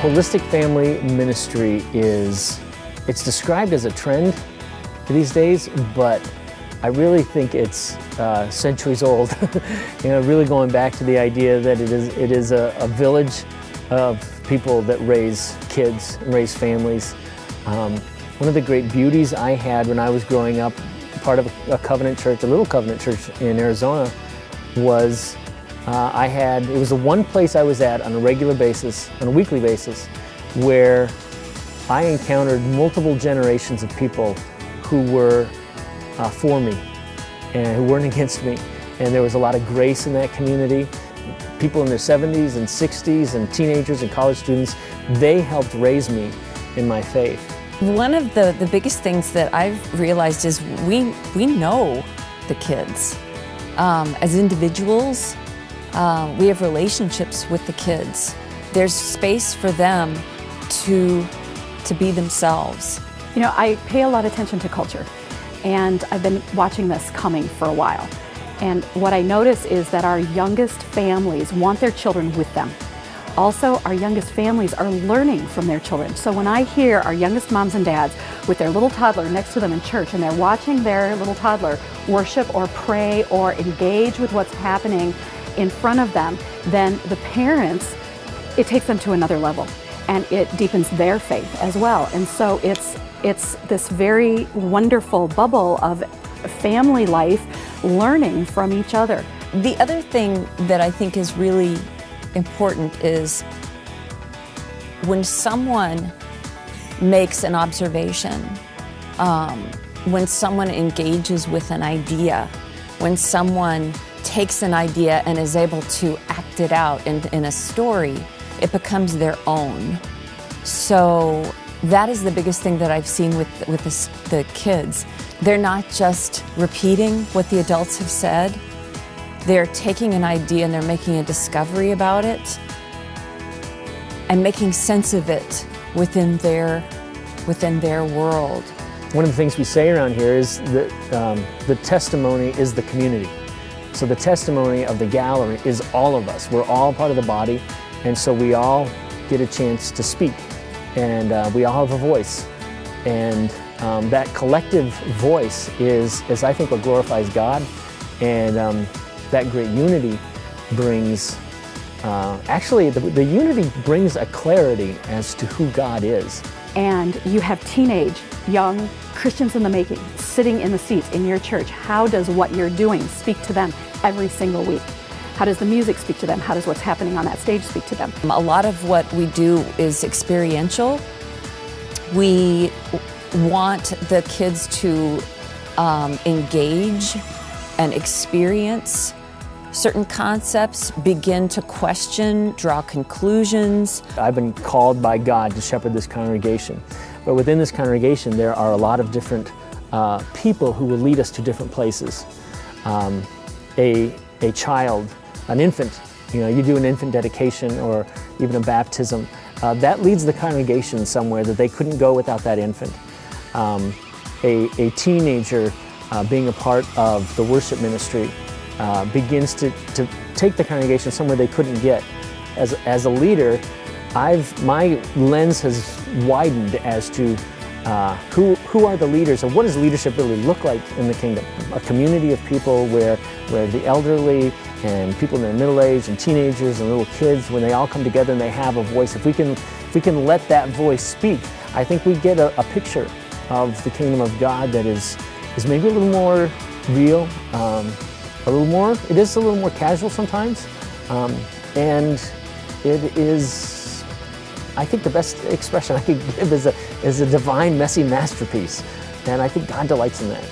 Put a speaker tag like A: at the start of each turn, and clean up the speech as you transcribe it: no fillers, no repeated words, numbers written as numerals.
A: Holistic family ministry it's described as a trend these days, but I really think it's centuries old. Really going back to the idea that it is a village of people that raise kids and raise families. One of the great beauties I had when I was growing up, part of a covenant church, a little covenant church in Arizona, was it was the one place I was at on a regular basis, on a weekly basis, where I encountered multiple generations of people who were for me and who weren't against me. And there was a lot of grace in that community. People in their 70s and 60s and teenagers and college students, they helped raise me in my faith.
B: One of the biggest things that I've realized is we know the kids. As individuals, we have relationships with the kids. There's space for them to be themselves.
C: I pay a lot of attention to culture, and I've been watching this coming for a while. And what I notice is that our youngest families want their children with them. Also, our youngest families are learning from their children. So when I hear our youngest moms and dads with their little toddler next to them in church, and they're watching their little toddler worship or pray or engage with what's happening in front of them, then the parents, it takes them to another level, and it deepens their faith as well. And so it's this very wonderful bubble of family life, learning from each other.
B: The other thing that I think is really important is when someone makes an observation, when someone engages with an idea, when someone takes an idea and is able to act it out in a story, it becomes their own. So that is the biggest thing that I've seen with the kids. They're not just repeating what the adults have said. They're taking an idea and they're making a discovery about it and making sense of it within their world.
A: One of the things we say around here is that the testimony is the community. So the testimony of the gallery is all of us. We're all part of the body, and so we all get a chance to speak, and we all have a voice. And that collective voice is I think what glorifies God, and that great unity brings, actually the unity brings a clarity as to who God is.
C: And you have teenage, young Christians in the making sitting in the seats in your church. How does what you're doing speak to them every single week? How does the music speak to them? How does what's happening on that stage speak to them?
B: A lot of what we do is experiential. We want the kids to engage and experience certain concepts, begin to question, draw conclusions.
A: I've been called by God to shepherd this congregation, but within this congregation there are a lot of different people who will lead us to different places. A child, an infant, you do an infant dedication or even a baptism, that leads the congregation somewhere that they couldn't go without that infant. A teenager being a part of the worship ministry begins to take the congregation somewhere they couldn't get. As a leader, my lens has widened as to who are the leaders and what does leadership really look like in the kingdom. A community of people where the elderly and people in their middle age and teenagers and little kids, when they all come together and they have a voice, if we can let that voice speak, I think we get a picture of the kingdom of God that is maybe a little more real, it is a little more casual sometimes, and it is, I think the best expression I could give is a divine, messy masterpiece, and I think God delights in that.